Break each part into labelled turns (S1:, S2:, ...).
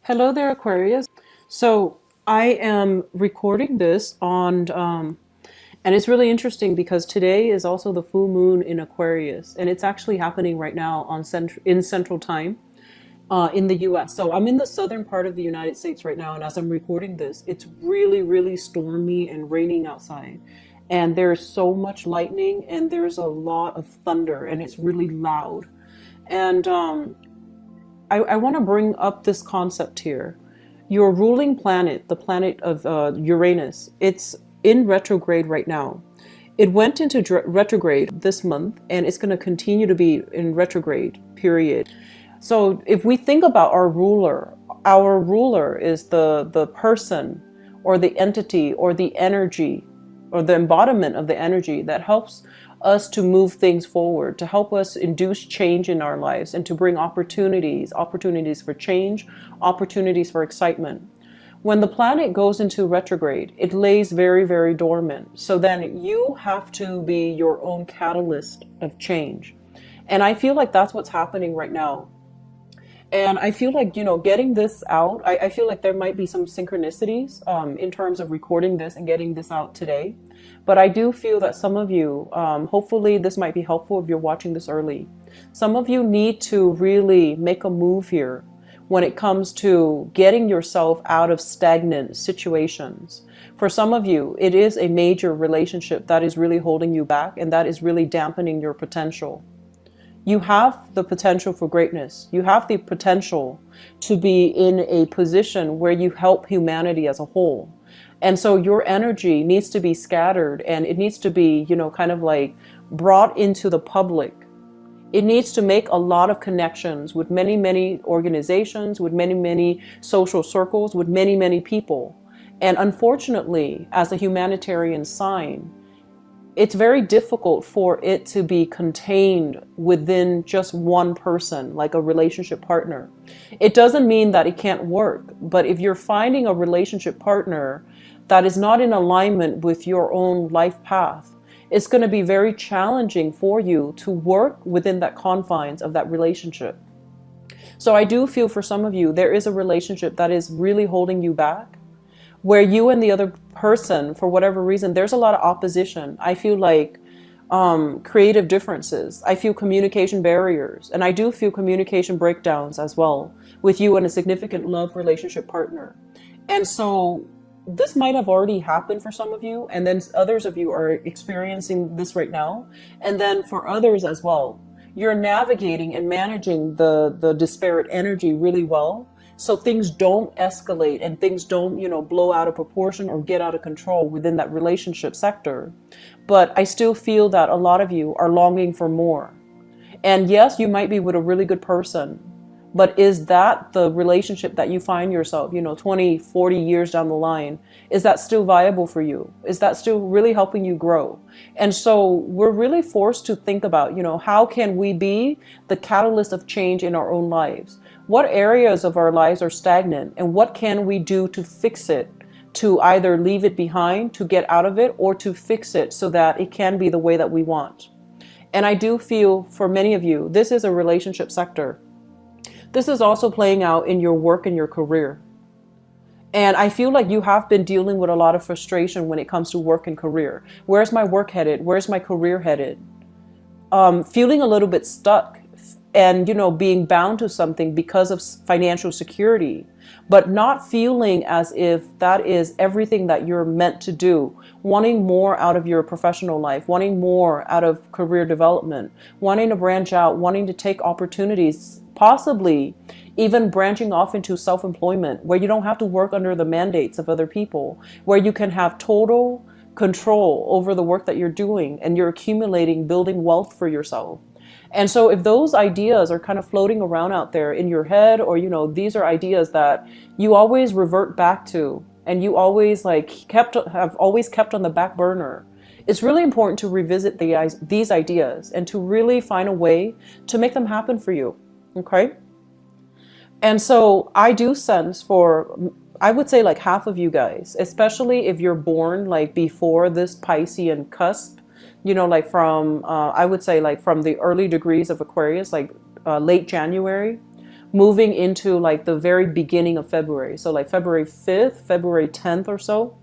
S1: Hello there, Aquarius. So I am recording this and it's really interesting because today is also the full moon in Aquarius, and it's actually happening right now in Central Time in the U.S. So I'm in the southern part of the United States right now, and as I'm recording this, it's really, really stormy and raining outside, and there's so much lightning and there's a lot of thunder, and it's really loud. And I want to bring up this concept here. Your ruling planet, the planet of Uranus, it's in retrograde right now. It went into retrograde this month, and it's going to continue to be in retrograde, period. So if we think about our ruler is the person or the entity or the energy or the embodiment of the energy that helps us to move things forward, to help us induce change in our lives and to bring opportunities for change, opportunities for excitement. When the planet goes into retrograde, it lays very, very dormant. So then you have to be your own catalyst of change. And I feel like that's what's happening right now. And I feel like, getting this out, I feel like there might be some synchronicities in terms of recording this and getting this out today. But I do feel that some of you, hopefully this might be helpful if you're watching this early. Some of you need to really make a move here when it comes to getting yourself out of stagnant situations. For some of you, it is a major relationship that is really holding you back and that is really dampening your potential. You have the potential for greatness. You have the potential to be in a position where you help humanity as a whole. And so your energy needs to be scattered and it needs to be, kind of like brought into the public. It needs to make a lot of connections with many, many organizations, with many, many social circles, with many, many people. And unfortunately, as a humanitarian sign, it's very difficult for it to be contained within just one person, like a relationship partner. It doesn't mean that it can't work, but if you're finding a relationship partner that is not in alignment with your own life path, it's going to be very challenging for you to work within that confines of that relationship. So I do feel for some of you, there is a relationship that is really holding you back, where you and the other person, for whatever reason, there's a lot of opposition. I feel like creative differences. I feel communication barriers. And I do feel communication breakdowns as well with you and a significant love relationship partner. And so this might have already happened for some of you. And then others of you are experiencing this right now. And then for others as well, you're navigating and managing the disparate energy really well. So things don't escalate and things don't, blow out of proportion or get out of control within that relationship sector. But I still feel that a lot of you are longing for more. And yes, you might be with a really good person, but is that the relationship that you find yourself, 20, 40 years down the line? Is that still viable for you? Is that still really helping you grow? And so we're really forced to think about, how can we be the catalyst of change in our own lives? What areas of our lives are stagnant and what can we do to fix it, to either leave it behind, to get out of it, or to fix it so that it can be the way that we want? And I do feel for many of you, this is a relationship sector. This is also playing out in your work and your career. And I feel like you have been dealing with a lot of frustration when it comes to work and career. Where's my work headed? Where's my career headed? Feeling a little bit stuck and, being bound to something because of financial security, but not feeling as if that is everything that you're meant to do. Wanting more out of your professional life, wanting more out of career development, wanting to branch out, wanting to take opportunities, possibly even branching off into self-employment where you don't have to work under the mandates of other people, where you can have total control over the work that you're doing and you're accumulating, building wealth for yourself. And so if those ideas are kind of floating around out there in your head, or, these are ideas that you always revert back to and you always have always kept on the back burner, it's really important to revisit these ideas and to really find a way to make them happen for you. Okay. And so I do sense for, I would say like half of you guys, especially if you're born like before this Piscean cusp, like from, I would say like from the early degrees of Aquarius, like late January. moving into like the very beginning of February. So like February 5th, February 10th or so.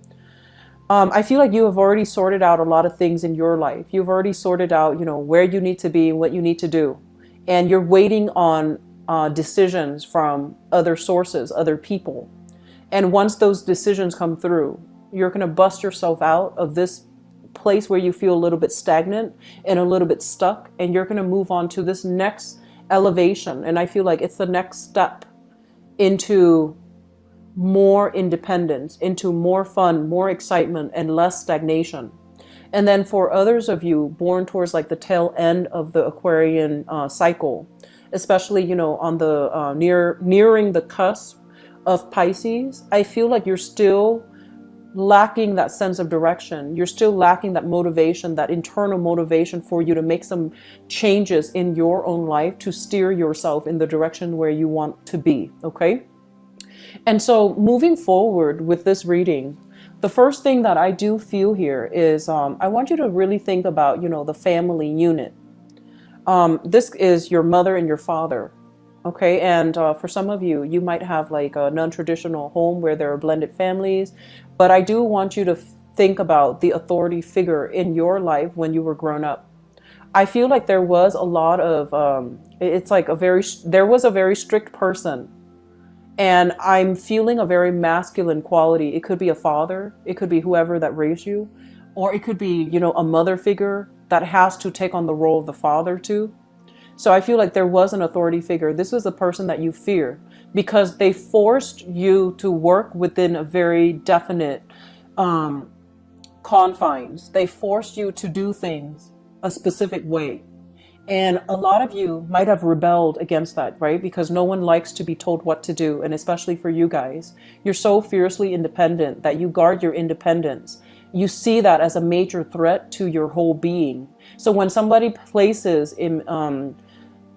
S1: I feel like you have already sorted out a lot of things in your life. You've already sorted out, where you need to be, what you need to do. And you're waiting on decisions from other sources, other people. And once those decisions come through, you're going to bust yourself out of this place where you feel a little bit stagnant and a little bit stuck. And you're going to move on to this next elevation. And I feel like it's the next step into more independence, into more fun, more excitement, and less stagnation. And then for others of you born towards like the tail end of the Aquarian cycle, especially, on the nearing the cusp of Pisces, I feel like you're still lacking that sense of direction. You're still lacking that motivation, that internal motivation for you to make some changes in your own life to steer yourself in the direction where you want to be. Okay. And so moving forward with this reading, the first thing that I do feel here is I want you to really think about, the family unit. This is your mother and your father. Okay. And for some of you, you might have like a non-traditional home where there are blended families. But I do want you to think about the authority figure in your life when you were grown up. I feel like there was a lot of, there was a very strict person. And I'm feeling a very masculine quality. It could be a father. It could be whoever that raised you. Or it could be, a mother figure that has to take on the role of the father too. So I feel like there was an authority figure. This was a person that you fear because they forced you to work within a very definite confines. They forced you to do things a specific way. And a lot of you might have rebelled against that, right? Because no one likes to be told what to do. And especially for you guys, you're so fiercely independent that you guard your independence. You see that as a major threat to your whole being. So when somebody places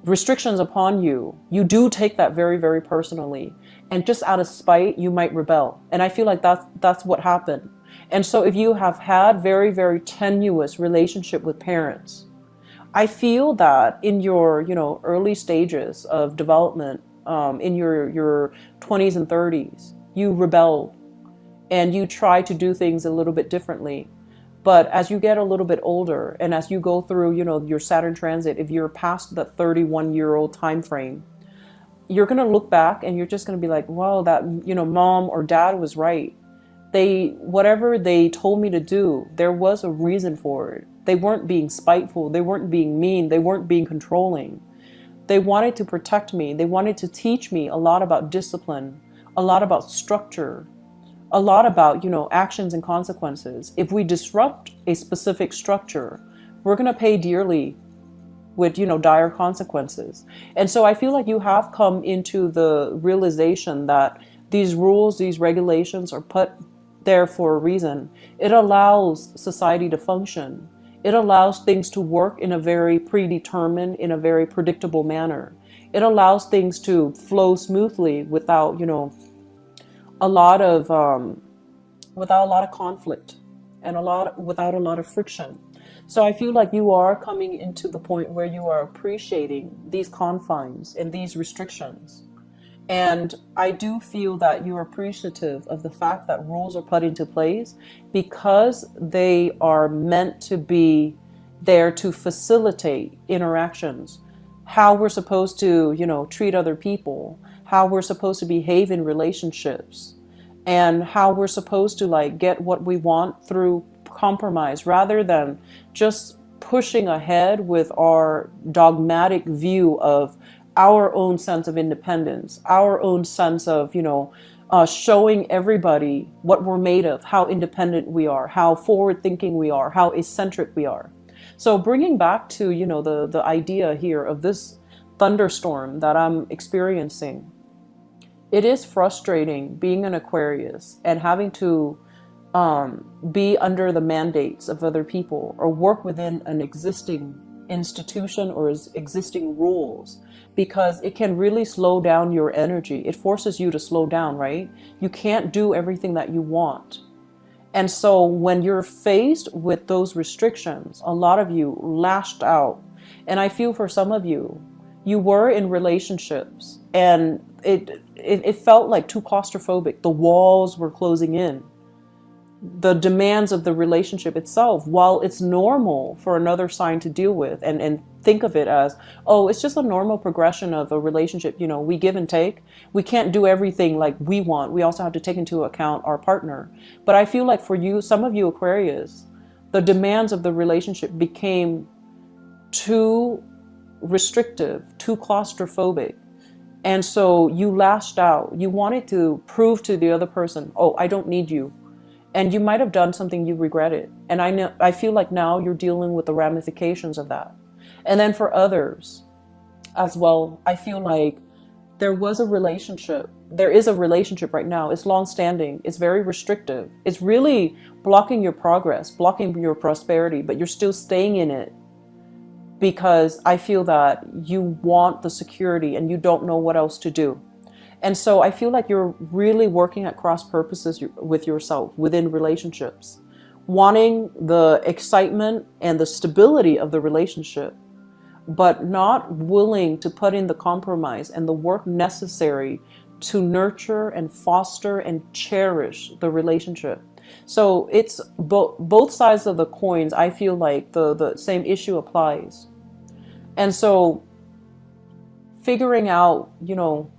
S1: restrictions upon you, you do take that very, very personally. And just out of spite, you might rebel. And I feel like that's what happened. And so if you have had very, very tenuous relationship with parents, I feel that in your, early stages of development, in your 20s and 30s, you rebelled and you try to do things a little bit differently. But as you get a little bit older and as you go through, your Saturn transit, if you're past the 31-year-old time frame, you're going to look back and you're just going to be like, wow, that, mom or dad was right. Whatever they told me to do, there was a reason for it. They weren't being spiteful. They weren't being mean. They weren't being controlling. They wanted to protect me. They wanted to teach me a lot about discipline, a lot about structure, a lot about, actions and consequences. If we disrupt a specific structure, we're going to pay dearly with, dire consequences. And so I feel like you have come into the realization that these rules, these regulations are put there for a reason. It allows society to function. It allows things to work in a very predetermined, in a very predictable manner. It allows things to flow smoothly without, a lot of without a lot of conflict and without a lot of friction. So I feel like you are coming into the point where you are appreciating these confines and these restrictions. And I do feel that you're appreciative of the fact that rules are put into place because they are meant to be there to facilitate interactions, how we're supposed to, treat other people, how we're supposed to behave in relationships, and how we're supposed to like get what we want through compromise rather than just pushing ahead with our dogmatic view of our own sense of independence, our own sense of, showing everybody what we're made of, how independent we are, how forward thinking we are, how eccentric we are. So bringing back to, the idea here of this thunderstorm that I'm experiencing, it is frustrating being an Aquarius and having to be under the mandates of other people or work within an existing institution or existing rules, because it can really slow down your energy. It forces you to slow down, right? You can't do everything that you want. And so when you're faced with those restrictions, a lot of you lashed out. And I feel for some of you, You were in relationships, and it felt like too claustrophobic. The walls were closing in. The demands of the relationship itself, while it's normal for another sign to deal with and think of it as, oh, it's just a normal progression of a relationship, we give and take. We can't do everything like we want. We also have to take into account our partner. But I feel like for you, some of you Aquarius, the demands of the relationship became too restrictive, too claustrophobic. And so you lashed out. You wanted to prove to the other person, oh, I don't need you. And you might have done something you regretted. And I feel like now you're dealing with the ramifications of that. And then for others as well, I feel like there was a relationship. There is a relationship right now. It's long-standing. It's very restrictive. It's really blocking your progress, blocking your prosperity, but you're still staying in it because I feel that you want the security and you don't know what else to do. And so I feel like you're really working at cross purposes with yourself within relationships, wanting the excitement and the stability of the relationship, but not willing to put in the compromise and the work necessary to nurture and foster and cherish the relationship. So it's both sides of the coins. I feel like the same issue applies. And so figuring out,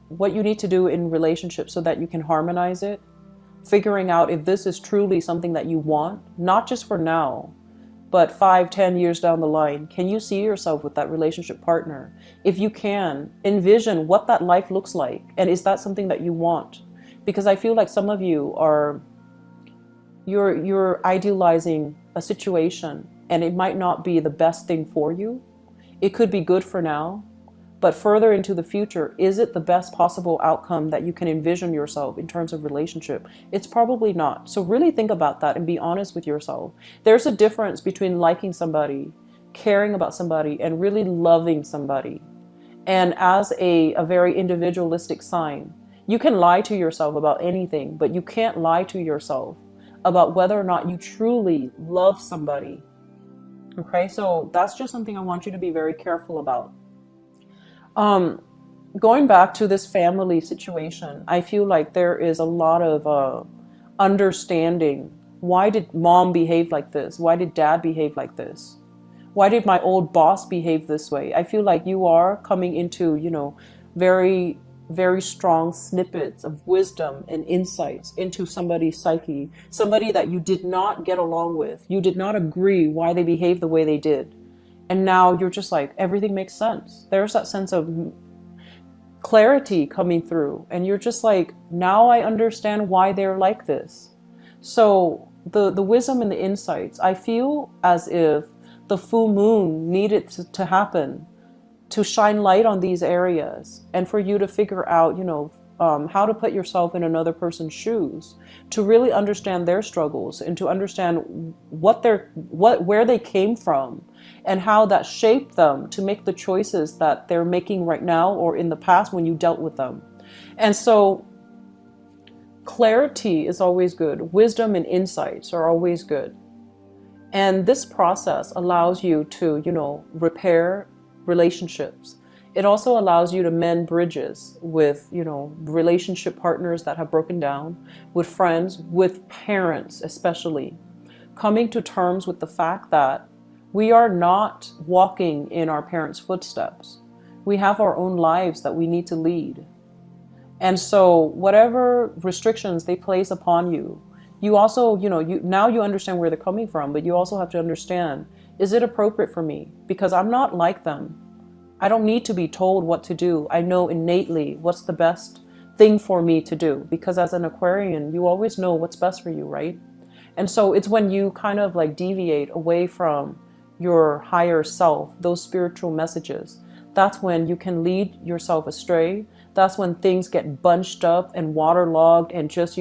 S1: what you need to do in relationships so that you can harmonize it, figuring out if this is truly something that you want, not just for now, but 5, 10 years down the line. Can you see yourself with that relationship partner? If you can, envision what that life looks like. And is that something that you want? Because I feel like some of you you're idealizing a situation and it might not be the best thing for you. It could be good for now, but further into the future, is it the best possible outcome that you can envision yourself in terms of relationship? It's probably not. So really think about that and be honest with yourself. There's a difference between liking somebody, caring about somebody, and really loving somebody. And as a very individualistic sign, you can lie to yourself about anything, but you can't lie to yourself about whether or not you truly love somebody. Okay, so that's just something I want you to be very careful about. Going back to this family situation, I feel like there is a lot of understanding. Why did mom behave like this? Why did dad behave like this? Why did my old boss behave this way? I feel like you are coming into, very, very strong snippets of wisdom and insights into somebody's psyche, somebody that you did not get along with. You did not agree why they behaved the way they did. And now you're just like, everything makes sense. There's that sense of clarity coming through. And you're just like, now I understand why they're like this. So the wisdom and the insights, I feel as if the full moon needed to happen to shine light on these areas and for you to figure out, how to put yourself in another person's shoes, to really understand their struggles and to understand where they came from and how that shaped them to make the choices that they're making right now or in the past when you dealt with them. And so clarity is always good. Wisdom and insights are always good. And this process allows you to, repair relationships. It also allows you to mend bridges with, relationship partners that have broken down, with friends, with parents especially. Coming to terms with the fact that we are not walking in our parents' footsteps. We have our own lives that we need to lead. And so whatever restrictions they place upon you, you also, now you understand where they're coming from, but you also have to understand, is it appropriate for me? Because I'm not like them. I don't need to be told what to do. I know innately what's the best thing for me to do, because as an Aquarian, you always know what's best for you, right? And so it's when you kind of like deviate away from your higher self, those spiritual messages, that's when you can lead yourself astray. That's when things get bunched up and waterlogged and just,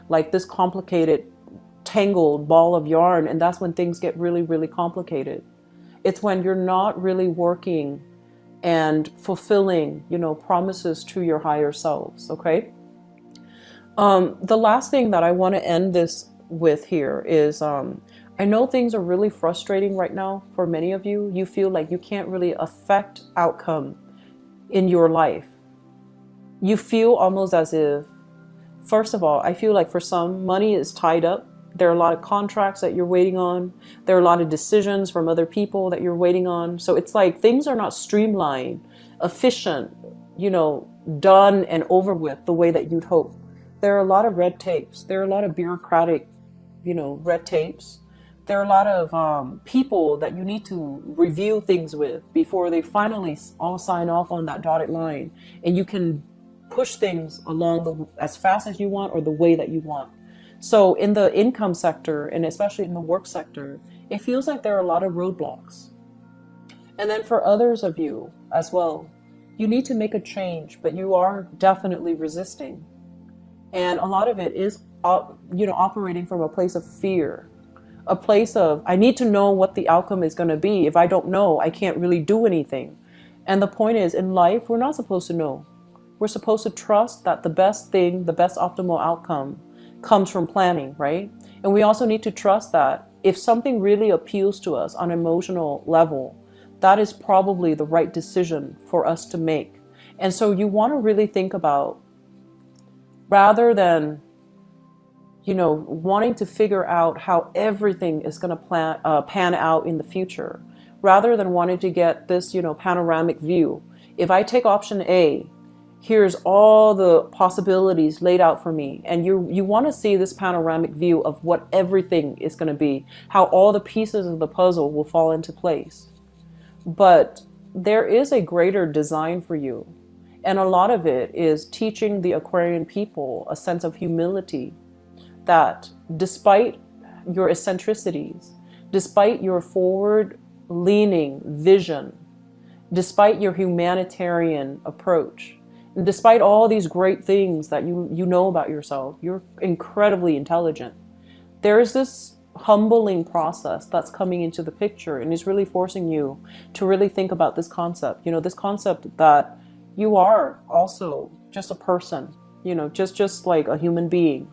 S1: like this complicated, tangled ball of yarn. And that's when things get really, really complicated. It's when you're not really working and fulfilling, promises to your higher selves, okay? The last thing that I want to end this with here is, I know things are really frustrating right now for many of you. You feel like you can't really affect outcome in your life. You feel almost as if, first of all, I feel like for some, money is tied up. There are a lot of contracts that you're waiting on. There are a lot of decisions from other people that you're waiting on. So it's like things are not streamlined, efficient, done and over with the way that you'd hope. There are a lot of red tapes. There are a lot of bureaucratic, red tapes. There are a lot of people that you need to review things with before they finally all sign off on that dotted line. And you can push things along as fast as you want or the way that you want. So in the income sector, and especially in the work sector, it feels like there are a lot of roadblocks. And then for others of you as well, you need to make a change, but you are definitely resisting. And a lot of it is, operating from a place of fear, a place of, I need to know what the outcome is going to be. If I don't know, I can't really do anything. And the point is, in life, we're not supposed to know. We're supposed to trust that the best thing, the best optimal outcome comes from planning, right? And we also need to trust that if something really appeals to us on an emotional level, that is probably the right decision for us to make. And so you want to really think about, rather than, wanting to figure out how everything is going to pan out in the future, rather than wanting to get this, panoramic view. If I take option A, here's all the possibilities laid out for me. And you want to see this panoramic view of what everything is going to be, how all the pieces of the puzzle will fall into place. But there is a greater design for you. And a lot of it is teaching the Aquarian people a sense of humility, that despite your eccentricities, despite your forward-leaning vision, despite your humanitarian approach, despite all these great things that you know about yourself, you're incredibly intelligent. There is this humbling process that's coming into the picture, and is really forcing you to really think about this concept. This concept that you are also just a person, just like a human being.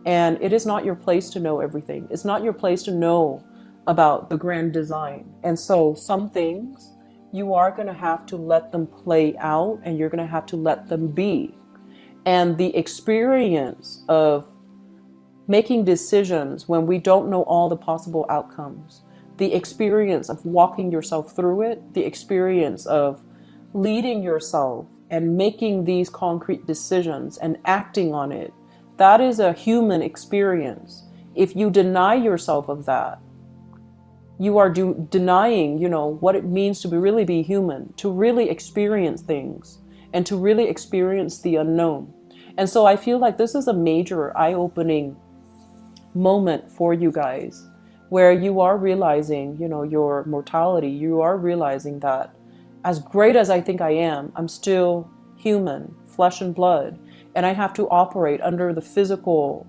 S1: And it is not your place to know everything. It's not your place to know about the grand design. And so some things, you are going to have to let them play out, and you're going to have to let them be. And the experience of making decisions when we don't know all the possible outcomes, the experience of walking yourself through it, the experience of leading yourself and making these concrete decisions and acting on it, that is a human experience. If you deny yourself of that, you are denying, what it means to really be human, to really experience things, and to really experience the unknown. And so I feel like this is a major eye-opening moment for you guys, where you are realizing, your mortality. You are realizing that as great as I think I am, I'm still human, flesh and blood, and I have to operate under the physical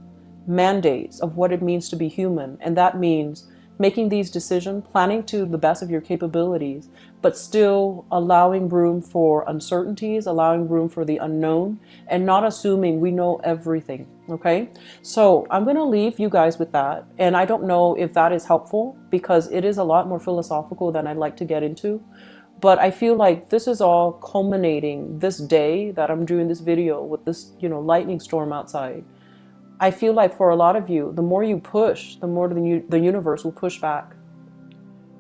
S1: mandates of what it means to be human. And that means making these decisions, planning to the best of your capabilities, but still allowing room for uncertainties, allowing room for the unknown, and not assuming we know everything, okay? So I'm gonna leave you guys with that. And I don't know if that is helpful, because it is a lot more philosophical than I'd like to get into. But I feel like this is all culminating this day that I'm doing this video with this, lightning storm outside. I feel like for a lot of you, the more you push, the more the universe will push back.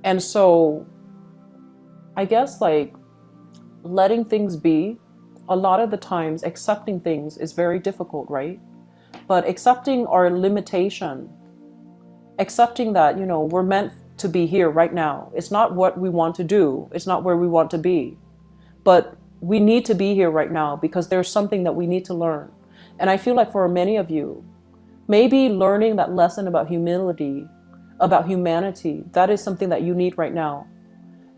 S1: And so I guess letting things be, a lot of the times accepting things is very difficult, right? But accepting our limitation, accepting that, we're meant to be here right now. It's not what we want to do. It's not where we want to be. But we need to be here right now because there's something that we need to learn. And I feel like for many of you, maybe learning that lesson about humility, about humanity, that is something that you need right now.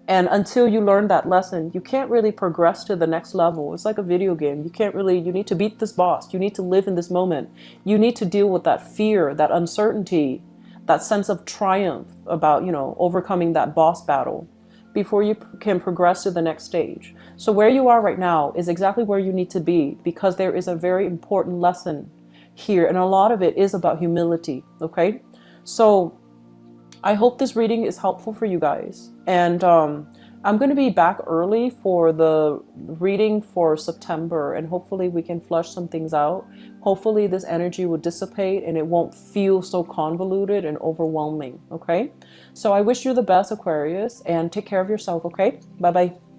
S1: And until you learn that lesson, you can't really progress to the next level. It's like a video game. You need to beat this boss. You need to live in this moment. You need to deal with that fear, that uncertainty, that sense of triumph about, overcoming that boss battle before you can progress to the next stage. So where you are right now is exactly where you need to be, because there is a very important lesson here. And a lot of it is about humility. Okay. So I hope this reading is helpful for you guys. And I'm going to be back early for the reading for September, and hopefully we can flush some things out. Hopefully this energy will dissipate and it won't feel so convoluted and overwhelming, okay? So I wish you the best, Aquarius, and take care of yourself, okay? Bye-bye.